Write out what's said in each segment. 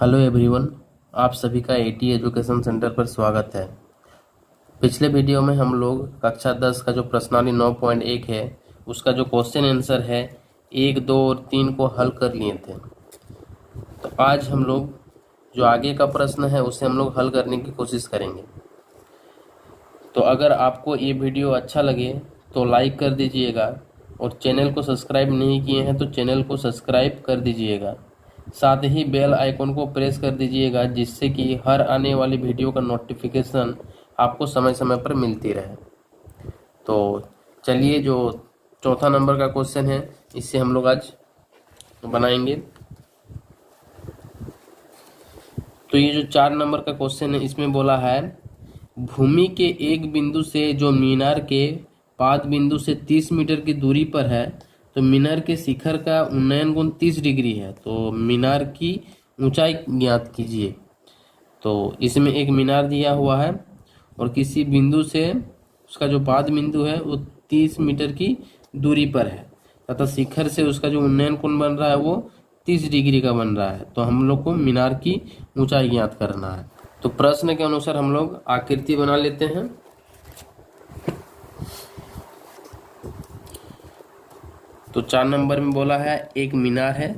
Hello everyone, आप सभी का एटी एजुकेशन सेंटर पर स्वागत है। पिछले वीडियो में हम लोग कक्षा 10 का जो प्रश्नावली 9.1 है उसका जो क्वेश्चन आंसर है 1, 2 और 3 को हल कर लिए थे। तो आज हम लोग जो आगे का प्रश्न है उसे हम लोग हल करने की कोशिश करेंगे। तो अगर आपको ये वीडियो अच्छा लगे तो लाइक कर दीजिएगा और चैनल को सब्सक्राइब नहीं किए हैं तो चैनल को सब्सक्राइब कर दीजिएगा। साथ ही बेल आइकन को प्रेस कर दीजिएगा जिससे कि हर आने वाली वीडियो का नोटिफिकेशन आपको समय समय पर मिलती रहे। तो चलिए, जो चौथा नंबर का क्वेश्चन है इससे हम लोग आज बनाएंगे। तो ये जो 4 नंबर का क्वेश्चन है इसमें बोला है भूमि के एक बिंदु से जो मीनार के पाद बिंदु से 30 मीटर की दूरी पर है, तो मीनार के शिखर का उन्नयन कोण 30 डिग्री है। तो मीनार की ऊंचाई ज्ञात कीजिए। तो इसमें एक मीनार दिया हुआ है और किसी बिंदु से उसका जो पाद बिंदु है वो 30 मीटर की दूरी पर है तथा शिखर से उसका जो उन्नयन कोण बन रहा है वो 30 डिग्री का बन रहा है। तो हम लोग को मीनार की ऊंचाई ज्ञात करना है। तो प्रश्न के अनुसार हम लोग आकृति बना लेते हैं। तो 4 नंबर में बोला है एक मीनार है,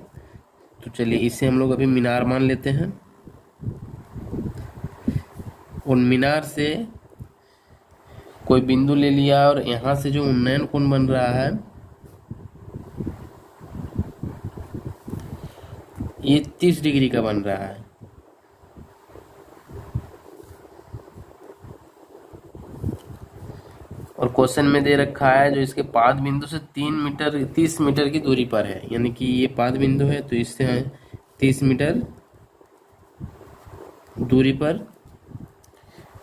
तो चलिए इसे हम लोग अभी मीनार मान लेते हैं। और मीनार से कोई बिंदु ले लिया और यहाँ से जो उन्नयन कोण बन रहा है ये 30 डिग्री का बन रहा है। और क्वेश्चन में दे रखा है जो इसके पाद बिंदु से 30 मीटर की दूरी पर है, यानी कि ये पाद बिंदु है तो इससे 30 मीटर दूरी पर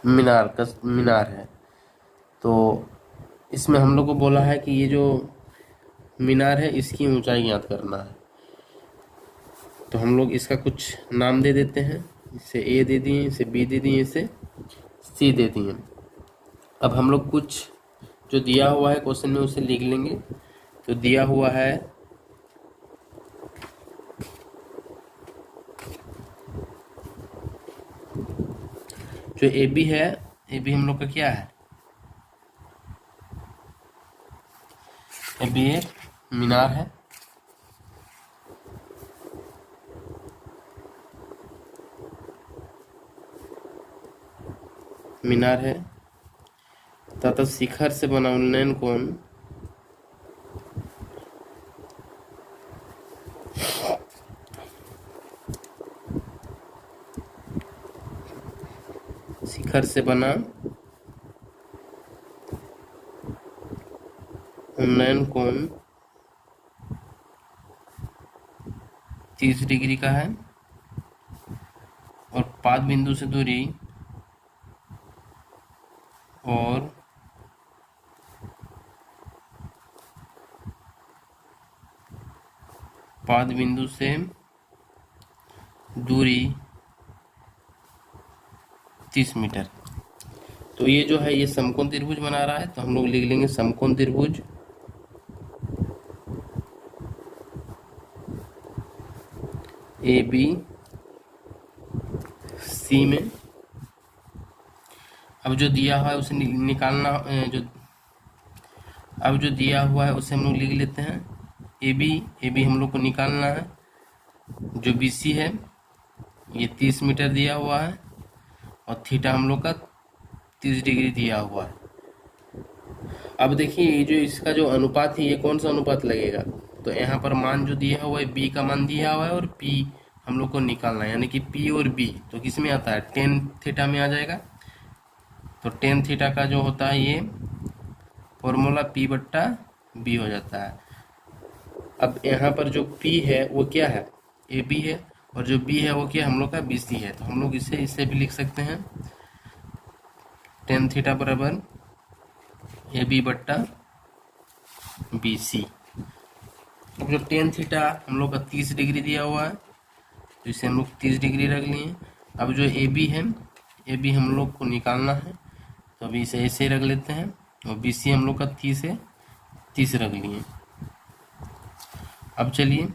मीनार है। तो इसमें हम लोग को बोला है कि ये जो मीनार है इसकी ऊंचाई ज्ञात करना है। तो हम लोग इसका कुछ नाम दे देते हैं। इसे ए दे दिए, इसे बी दे दिए, इसे सी दे दिए। अब हम लोग कुछ जो दिया हुआ है क्वेश्चन में उसे लिख लेंगे। तो दिया हुआ है जो ए बी है, ए बी हम लोग का क्या है, ए बी एक मीनार है। मीनार है तथा शिखर से बना उन्नयन कोण शिखर से बना उन्नयन कोण 30 डिग्री का है और पाद बिंदु से दूरी और पाद बिंदु से दूरी 30 मीटर। तो ये जो है ये समकोण त्रिभुज बना रहा है। तो हम लोग लिख लेंगे समकोण त्रिभुज ए बी सी में। अब जो दिया हुआ है उसे निकालना, अब जो दिया हुआ है उसे हम लोग लिख लेते हैं ए बी हम लोग को निकालना है। जो बी सी है ये 30 मीटर दिया हुआ है और थीटा हम लोग का 30 डिग्री दिया हुआ है। अब देखिए ये जो इसका जो अनुपात है ये कौन सा अनुपात लगेगा। तो यहाँ पर मान जो दिया हुआ है बी का मान दिया हुआ है और पी हम लोग को निकालना है, यानी कि पी और बी तो किस में आता है, टेन थीटा में आ जाएगा। तो टेन थीटा का जो होता है ये फॉर्मूला पी बट्टा बी हो जाता है। अब यहाँ पर जो P है वो क्या है, ए बी है, और जो B है वो क्या हम लोग का बी सी है। तो हम लोग इसे भी लिख सकते हैं टेन थीटा बराबर ए बी बट्टा बी सी। अब जो टेन थीटा हम लोग का 30 डिग्री दिया हुआ है तो इसे हम लोग 30 डिग्री रख लिए। अब जो ए बी है, ए बी हम लोग को निकालना है तो अभी इसे ऐसे रख लेते हैं और बी सी हम लोग का 30 है, 30 रख लिए। अब चलिए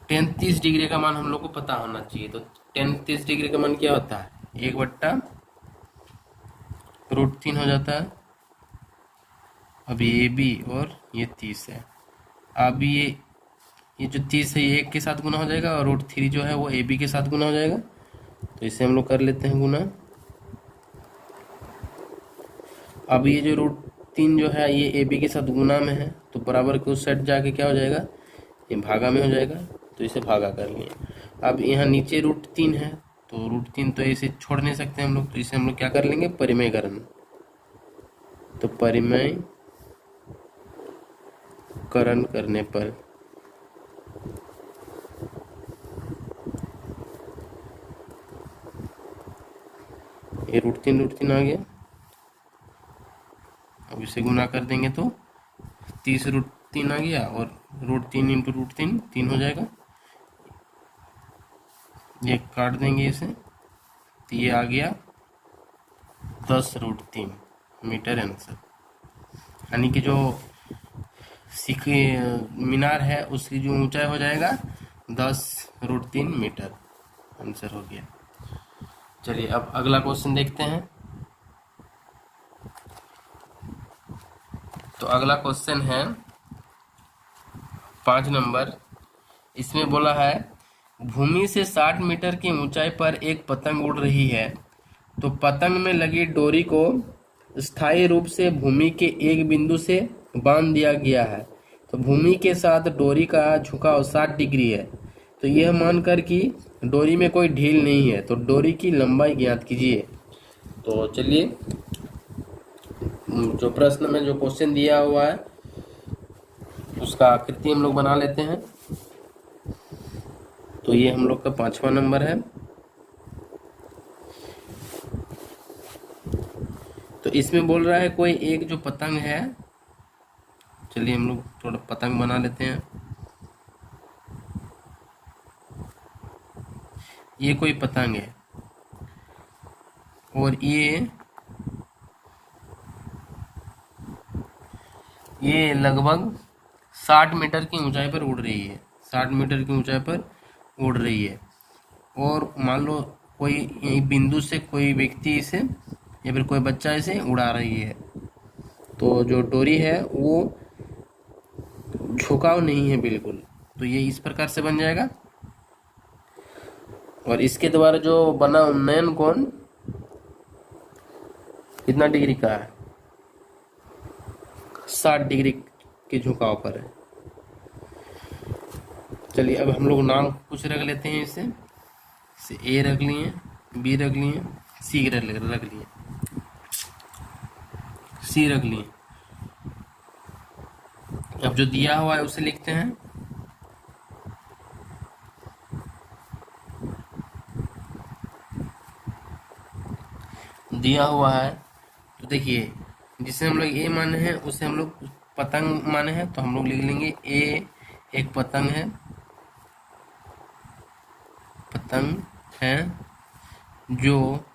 टेन 30 डिग्री का मान हम लोग को पता होना चाहिए। तो टेन 30 डिग्री का मान क्या होता है, 1/√3 हो जाता है। अब ये AB और ये 30 है। अब ये जो 30 है ये 1 के साथ गुना हो जाएगा और √3 जो है वो AB के साथ गुना हो जाएगा। तो इसे हम लोग कर लेते हैं गुना। अब ये जो √3 जो है ये AB के साथ गुना में है, तो बराबर के उस साइड जाके क्या हो जाएगा, ये भागा में हो जाएगा। तो इसे भागा कर लिए। अब यहाँ नीचे √3 है, तो √3 तो इसे छोड़ नहीं सकते हम लोग, तो इसे हम लोग क्या कर लेंगे, परिमेयकरण। तो परिमेयकरण करने पर ये √3 आ गया। अब इसे गुना कर देंगे तो 30 √3 आ गया और √3 इंटू √3 3 हो जाएगा। ये काट देंगे इसे, तो ये आ गया 10√3 मीटर आंसर। यानी कि जो मीनार है उसकी जो ऊंचाई हो जाएगा 10√3 मीटर आंसर हो गया। चलिए अब अगला क्वेश्चन देखते हैं। तो अगला क्वेश्चन है 5 नंबर। इसमें बोला है भूमि से 60 मीटर की ऊंचाई पर एक पतंग उड़ रही है, तो पतंग में लगी डोरी को स्थायी रूप से भूमि के एक बिंदु से बांध दिया गया है। तो भूमि के साथ डोरी का झुकाव 60 डिग्री है। तो यह मानकर कि डोरी में कोई ढील नहीं है, तो डोरी की लंबाई ज्ञात कीजिए। तो चलिए जो प्रश्न में जो क्वेश्चन दिया हुआ है उसका आकृति हम लोग बना लेते हैं। तो ये हम लोग का 5वां नंबर है। तो इसमें बोल रहा है कोई एक जो पतंग है, चलिए हम लोग थोड़ा पतंग बना लेते हैं। ये कोई पतंग है और ये लगभग 60 मीटर की ऊंचाई पर उड़ रही है। 60 मीटर की ऊंचाई पर उड़ रही है और मान लो कोई यही बिंदु से कोई व्यक्ति इसे या फिर कोई बच्चा इसे उड़ा रही है। तो जो डोरी है वो झुकाव नहीं है बिल्कुल, तो ये इस प्रकार से बन जाएगा। और इसके द्वारा जो बना उन्नयन कोण कितना डिग्री का है, 60 डिग्री के झुकाव पर है। चलिए अब हम लोग नाम कुछ रख लेते हैं। इसे ए रख लिए, बी रख लिए, सी रख लिए, सी रख लिए। अब जो दिया हुआ है उसे लिखते हैं। दिया हुआ है तो देखिए जिसे हम लोग ए माने हैं उसे हम लोग पतंग माने हैं, तो हम लोग लिख लेंगे ए एक पतंग है, पतंग है जो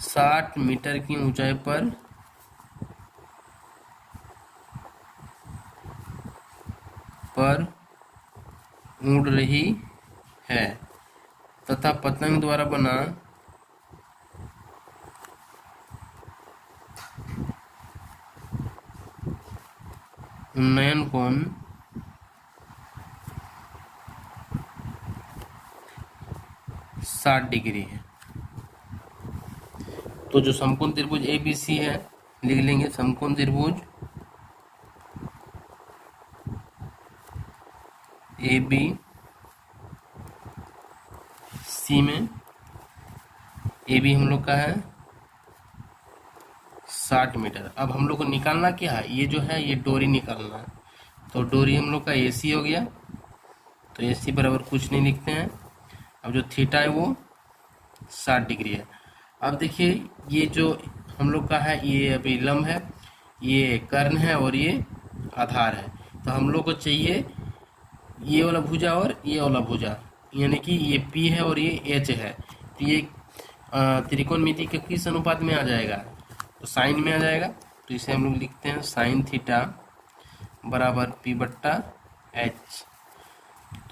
60 मीटर की ऊंचाई पर उड़ रही है तथा पतंग द्वारा बना उन्नयन कोण 60 डिग्री है। तो जो समकोण त्रिभुज ABC है लिख लेंगे समकोण त्रिभुज ABC में AB हम लोग का है 60 मीटर। अब हम लोग को निकालना क्या है, ये जो है ये डोरी निकालना है। तो डोरी हम लोग का AC हो गया, तो AC बराबर कुछ नहीं लिखते हैं। अब जो थीटा है वो 60 डिग्री है। अब देखिए ये जो हम लोग का है ये अभी लंब है, ये कर्ण है और ये आधार है। तो हम लोग को चाहिए ये वाला भुजा और ये वाला भुजा, यानी कि ये P है और ये H है। तो ये त्रिकोणमिति के किस अनुपात में आ जाएगा, तो साइन में आ जाएगा। तो इसे हम लोग लिखते हैं साइन थीटा बराबर P/H।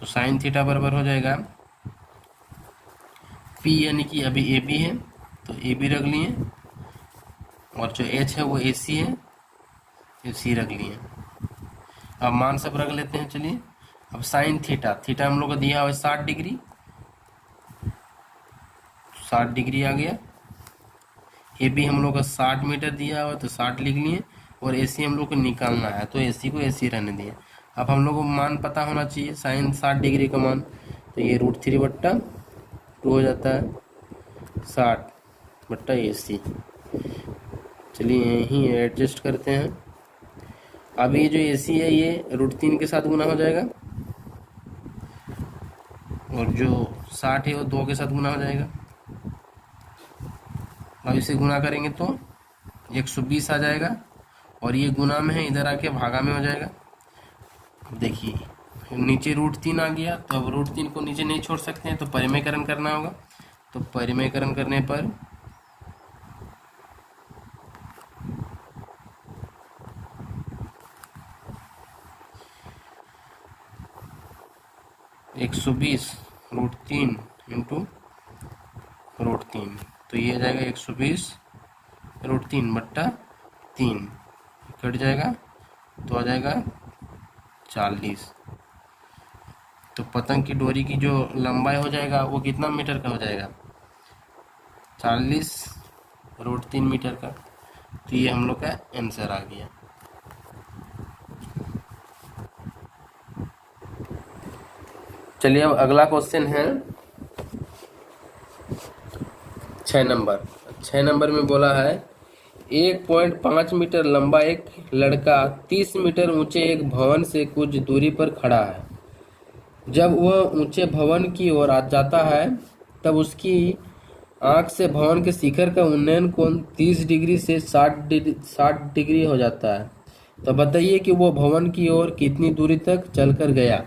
तो साइन थीटा बराबर हो जाएगा P, यानी कि अभी AB है तो AB रख लिए, और जो H है वो AC है, AC रख लिए। अब मान सब रख लेते हैं। चलिए, अब साइन थीटा, थीटा हम लोग को दिया हुआ है 60 डिग्री, 60 डिग्री आ गया। AB हम लोग का 60 मीटर दिया हुआ है तो 60 लिख लिए, और AC हम लोग को निकालना है तो AC को AC रहने दिए। अब हम लोग को मान पता होना चाहिए साइन 60 डिग्री का मान, तो ये √3/2 हो जाता है 60/AC। चलिए यहीं एडजस्ट करते हैं। अब ये जो AC है ये √3 के साथ गुना हो जाएगा, और जो 60 है वो 2 के साथ गुना हो जाएगा। अब इसे गुना करेंगे तो 120 आ जाएगा, और ये गुना में है, इधर आके भागा में हो जाएगा। अब देखिए नीचे √3 आ गया, तो अब √3 को नीचे नहीं छोड़ सकते हैं तो परिमेयकरण करना होगा। तो परिमेयकरण करने पर 120 √3 इंटू √3, तो ये आ जाएगा 120 √3/3, कट जाएगा तो आ जाएगा 40। तो पतंग की डोरी की जो लंबाई हो जाएगा वो कितना मीटर का हो जाएगा, 40 √3 मीटर का। तो ये हम लोग का आंसर आ गया। चलिए अब अगला क्वेश्चन है 6 नंबर। 6 नंबर में बोला है 1.5 मीटर लंबा एक लड़का 30 मीटर ऊंचे एक भवन से कुछ दूरी पर खड़ा है। जब वह ऊंचे भवन की ओर आ जाता है तब उसकी आंख से भवन के शिखर का उन्नयन कोण 30 डिग्री से 60 डिग्री हो जाता है। तो बताइए कि वो भवन की ओर कितनी दूरी तक चलकर गया।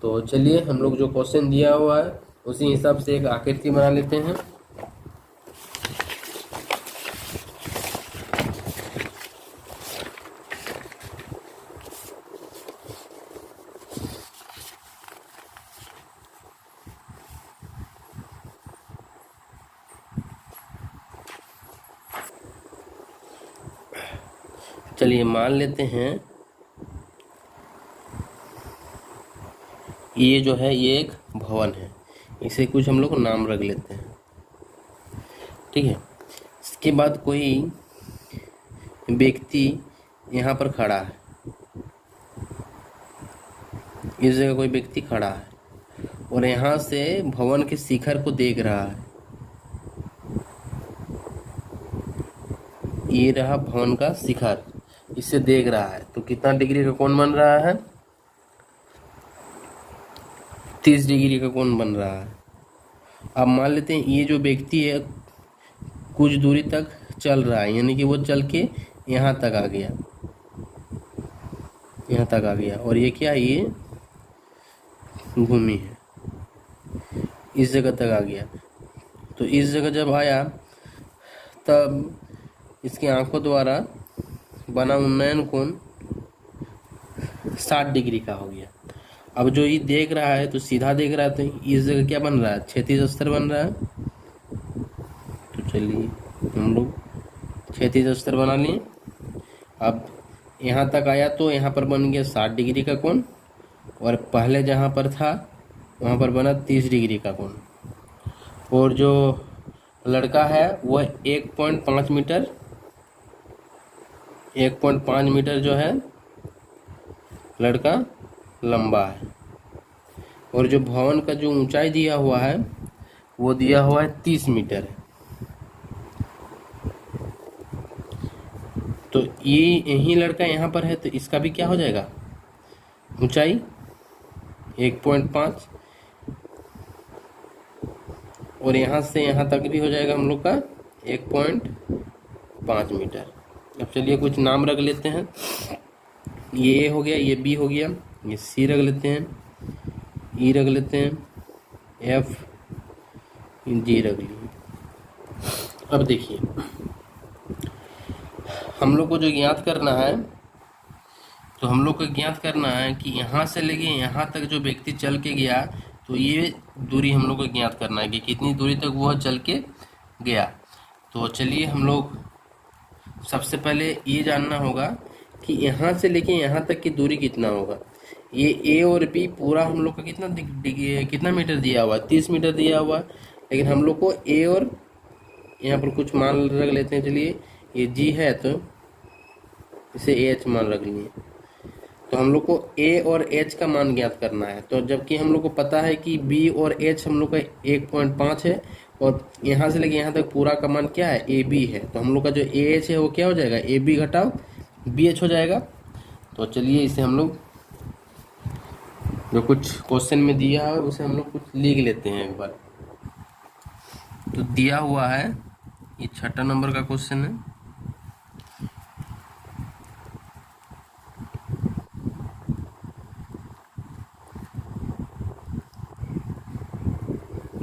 तो चलिए हम लोग जो क्वेश्चन दिया हुआ है उसी हिसाब से एक आकृति बना लेते हैं। चलिए मान लेते हैं ये जो है ये एक भवन है, इसे कुछ हम लोग नाम रख लेते हैं, ठीक है। इसके बाद कोई व्यक्ति यहाँ पर खड़ा है, इस जगह कोई व्यक्ति खड़ा है और यहाँ से भवन के शिखर को देख रहा है। ये रहा भवन का शिखर, इसे देख रहा है तो कितना डिग्री का कोण बन रहा है, 30 डिग्री का कोण बन रहा है। अब मान लेते हैं ये जो व्यक्ति है कुछ दूरी तक चल रहा है, यानी कि वो चल के यहाँ तक आ गया, यहाँ तक आ गया, और ये क्या है, ये भूमि है, इस जगह तक आ गया। तो इस जगह जब आया तब इसकी आंखों द्वारा बना उन्नयन कोण 60 डिग्री का हो गया। अब जो ये देख रहा है तो सीधा देख रहा है, तो इस जगह क्या बन रहा है, क्षैतिज स्तर बन रहा है। तो चलिए हम लोग क्षैतिज स्तर बना लिए। अब यहाँ तक आया तो यहाँ पर बन गया 60 डिग्री का कोण, और पहले जहाँ पर था वहाँ पर बना 30 डिग्री का कोण। और जो लड़का है वह 1.5 मीटर 1.5 मीटर जो है लड़का लंबा है, और जो भवन का जो ऊंचाई दिया हुआ है वो दिया हुआ है 30 मीटर है। तो ये यही लड़का यहाँ पर है तो इसका भी क्या हो जाएगा, ऊंचाई 1.5, और यहाँ से यहाँ तक भी हो जाएगा हम लोग का 1.5 मीटर। अब चलिए कुछ नाम रख लेते हैं, ये A हो गया, ये B हो गया, ये C रख लेते हैं, E रख लेते हैं, F G रख लिए। अब देखिए हम लोग को जो ज्ञात करना है तो हम लोग को ज्ञात करना है कि यहाँ से लेके यहाँ तक जो व्यक्ति चल के गया, तो ये दूरी हम लोग को ज्ञात करना है कि कितनी दूरी तक वह चल के गया। तो चलिए हम लोग सबसे पहले ये जानना होगा कि यहाँ से लेके यहाँ तक की दूरी कितना होगा। ये ए और बी पूरा हम लोग का कितना मीटर दिया हुआ है, 30 मीटर दिया हुआ है। लेकिन हम लोग को ए और यहाँ पर कुछ मान रख लेते हैं। चलिए ये जी है तो इसे एच मान रख लिए। तो हम लोग को ए और एच का मान ज्ञात करना है। तो जबकि हम लोग को पता है कि बी और एच हम लोग का 1.5 है और यहाँ से लेके यहाँ तक पूरा का मान क्या है, ए बी है। तो हम लोग का जो ए एच है वो क्या हो जाएगा, ए बी घटाओ बी एच हो जाएगा। तो चलिए इसे हम लोग जो कुछ क्वेश्चन में दिया है उसे हम लोग कुछ लिख लेते हैं एक बार। तो दिया हुआ है, ये 6 नंबर का क्वेश्चन है।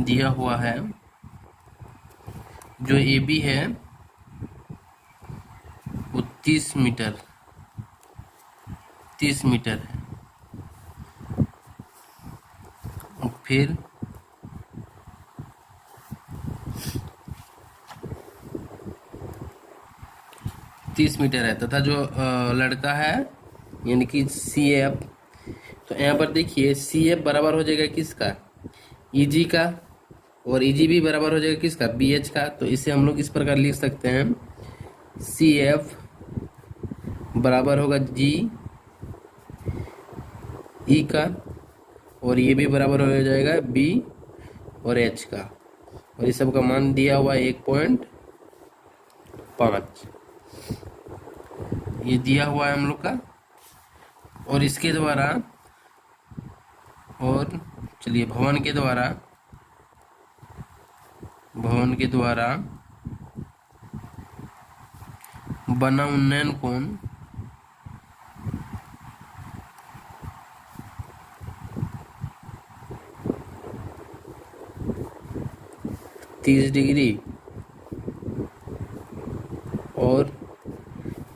दिया हुआ है जो ए बी है वो 30 मीटर है। और फिर तीस मीटर है तथा जो लड़का है यानी कि सी एफ, तो यहाँ पर देखिए सी एफ बराबर हो जाएगा किसका, ई जी का, और ई जी भी बराबर हो जाएगा किसका, बी एच का। तो इसे हम लोग इस प्रकार लिख सकते हैं, सी एफ बराबर होगा जी ई का, और ये भी बराबर हो जाएगा बी और एच का, और इस सब का मान दिया हुआ 1.5 ये दिया हुआ है हम लोग का। और इसके द्वारा, और चलिए भवन के द्वारा बना उन्नयन कोण 30 डिग्री। और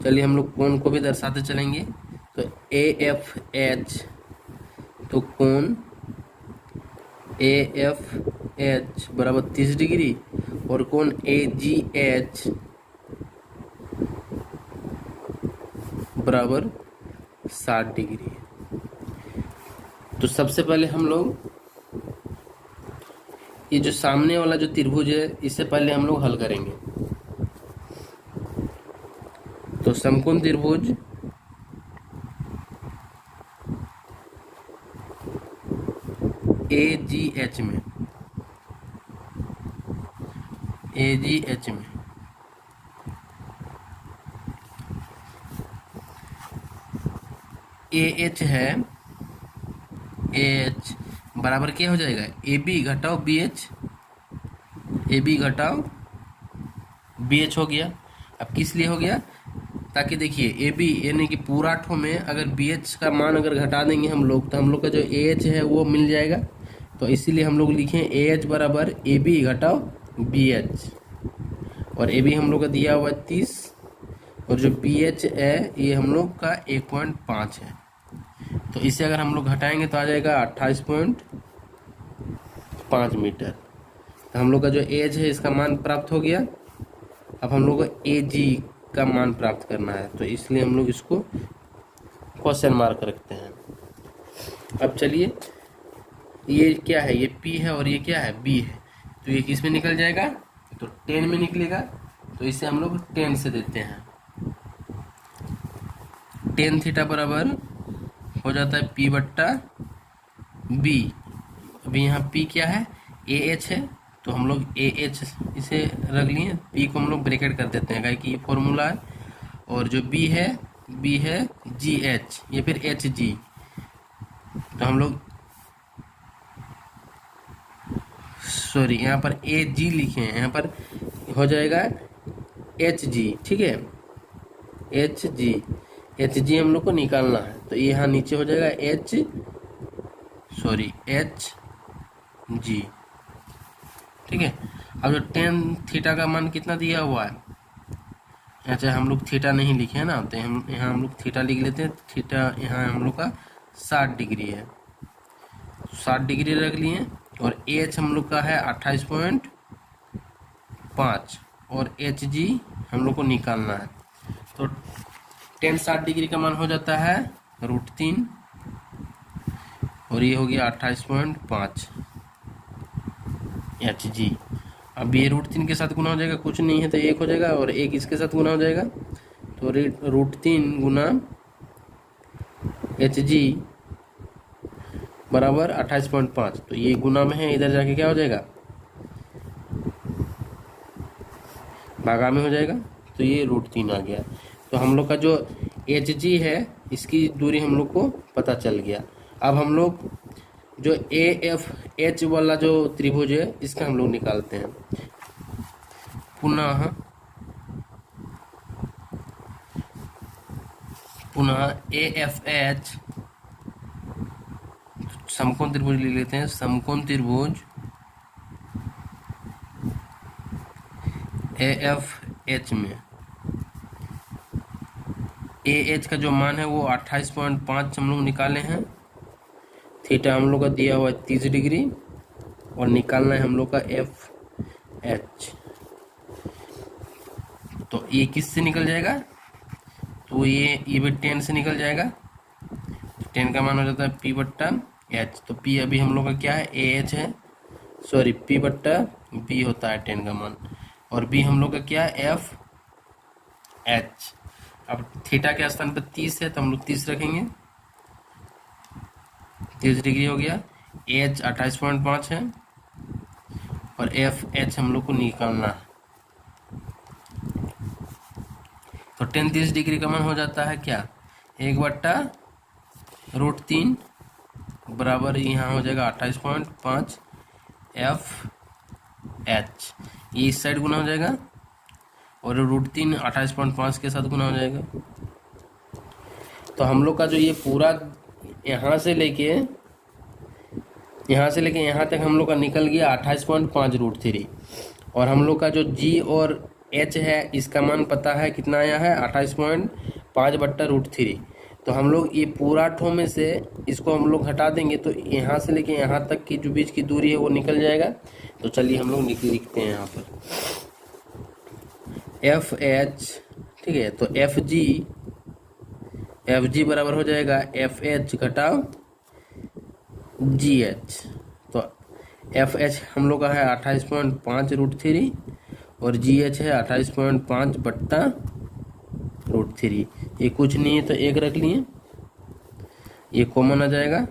चलिए हम लोग कोण को भी दर्शाते चलेंगे। तो ए एफ एच, तो कोण ए एफ एच बराबर 30 डिग्री, और कोण ए जी एच बराबर 60 डिग्री। तो सबसे पहले हम लोग ये जो सामने वाला जो त्रिभुज है इससे पहले हम लोग हल करेंगे। तो समकोण त्रिभुज ए जी एच में, ए जी एच में ए एच है, ए एच बराबर क्या हो जाएगा, ए बी घटाओ बी एच, ए बी घटाओ बी एच हो गया। अब किस लिए हो गया, ताकि देखिए ए बी यानी कि पूरा ठो में अगर बी एच का मान अगर घटा देंगे हम लोग तो हम लोग का जो ए एच है वो मिल जाएगा। तो इसीलिए हम लोग लिखें ए एच बराबर ए बी घटाओ बी एच, और ए बी हम लोग का दिया हुआ 30, और जो बी एच है ये हम लोग का 1.5 है। तो इसे अगर हम लोग घटाएंगे तो आ जाएगा 28.5 मीटर। तो हम लोग का जो एज है इसका मान प्राप्त हो गया। अब हम लोग को ए जी का मान प्राप्त करना है, तो इसलिए हम लोग इसको क्वेश्चन मार्क रखते हैं। अब चलिए ये क्या है, ये P है और ये क्या है, B है। तो ये किस में निकल जाएगा, तो 10 में निकलेगा। तो इसे हम लोग 10 से देते हैं। tan थीटा बराबर हो जाता है P बट्टा B। अभी यहाँ P क्या है, AH है, तो हम लोग AH इसे रख लिए। P को हम लोग ब्रैकेट कर देते हैं क्योंकि ये फॉर्मूला है। और जो B है GH, ये फिर HG। तो हम लोग सॉरी यहाँ पर AG लिखे हैं, यहाँ पर हो जाएगा HG, ठीक है, HG हम लोग को निकालना है। तो ये यहाँ नीचे हो जाएगा HG, ठीक है। अब जो tan थीटा का मान कितना दिया हुआ है, अच्छा, हम लोग थीटा नहीं लिखे हैं ना, तो हम यहाँ हम लोग थीटा लिख लेते हैं। थीटा यहाँ हम लोग का 60 डिग्री है, 60 डिग्री रख लिए। और एच हम लोग का है 28.5 और एच जी हम लोग को निकालना है। तो टेन 60 डिग्री का मान हो जाता है √3 और ये हो गया 28.5 एच जी। अब ये √3 के साथ गुना हो जाएगा, कुछ नहीं है तो 1 हो जाएगा, और 1 इसके साथ गुना हो जाएगा, तो √3 गुना एच जी बराबर 28.5। तो ये गुना में है, इधर जाके क्या हो जाएगा, भागा में हो जाएगा, तो ये √3 आ गया। तो हम लोग का जो एच जी है इसकी दूरी हम लोग को पता चल गया। अब हम लोग जो ए एफ एच वाला जो त्रिभुज है इसका हम लोग निकालते हैं। पुनः ए एफ एच समकोण त्रिभुज ले लेते हैं। समकोण त्रिभुज ए एफ एच में ए एच का जो मान है वो 28.5 हम लोग निकाले हैं। थीटा हम लोग का दिया हुआ है 30 डिग्री और निकालना है हम लोग का एफ एच। तो ये किससे निकल जाएगा, तो ये भी 10 से निकल जाएगा। 10 का मान हो जाता है P बट्टा एच। तो P अभी हम लोग का क्या है, ए एच है, सॉरी P बट्टा B होता है 10 का मान, और B हम लोग का क्या है, एफ एच। अब थीटा के स्थान पर 30 है तो हम लोग 30 रखेंगे, 30 डिग्री हो गया। एच 28.5 है और एफ एच हम लोग को निकालना है। तो 10 30 डिग्री का मान हो जाता है क्या, 1 बट्टा √3 बराबर यहाँ हो जाएगा 28.5 एफ एच। ये इस साइड गुना हो जाएगा और √3 28.5 के साथ गुना हो जाएगा। तो हम लोग का जो ये पूरा यहाँ से लेके यहाँ तक हम लोग का निकल गया 28.5 √3। और हम लोग का जो जी और एच है इसका मान पता है कितना आया है, 28.5 बट्टा √3। तो हम लोग ये पूरा ठो में से इसको हम लोग हटा देंगे तो यहाँ से लेके यहाँ तक की जो बीच की दूरी है वो निकल जाएगा। तो चलिए हम लोग लिखते हैं यहाँ पर एफ एच, ठीक है। तो एफ जी बराबर हो जाएगा एफ एच घटाओ जी एच। तो एफ एच हम लोग का है 28.5 √3 और जी एच है 28.5 बट्टा √3। ये कुछ नहीं है तो 1 रख लिए, ये कॉमन आ जाएगा।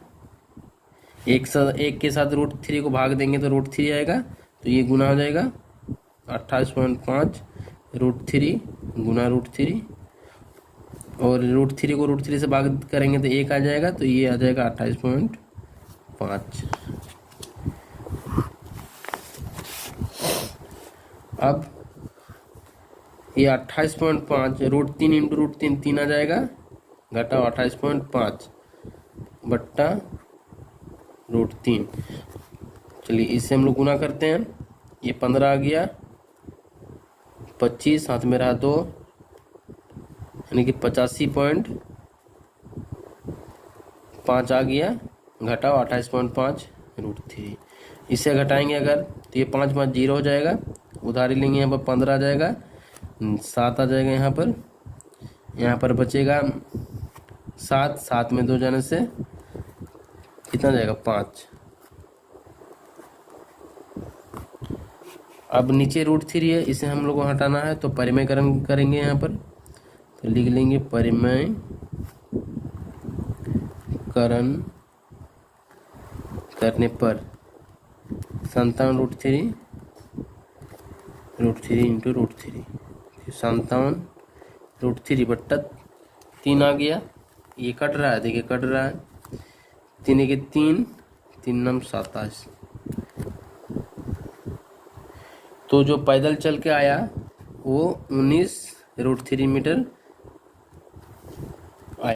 एक के साथ √3 को भाग देंगे तो √3 आएगा, तो ये गुना हो जाएगा 28.5 √3 गुना √3, और √3 को √3 से भाग करेंगे तो 1 आ जाएगा, तो ये आ जाएगा 28.5। अब ये 28.5 √3 इंटू √3 3 आ जाएगा, घटाओ 28.5 बट्टा √3। चलिए इससे हम लोग गुना करते हैं, ये 15 आ गया, 25 हाथ में रहा 2 यानी कि 85.5 आ गया, घटाओ 28.5 √3। इससे घटाएंगे अगर तो ये 5 5 0 हो जाएगा, उधारी लेंगे यहाँ पर 15 आ जाएगा, 7 आ जाएगा यहाँ पर बचेगा 7 में 2 जाने से कितना जाएगा 5। अब नीचे √3 है, इसे हम लोग को हटाना है तो परिमेयकरण करेंगे यहाँ पर। तो लिख लेंगे परिमेयकरण करने पर 57 √3 इंटू √3, 57 √3 बट्टा 3 आ गया। ये कट रहा है, देखिए कट रहा है, 3 के 3 3 9 27। तो जो पैदल चल के आया वो 19 √3 मीटर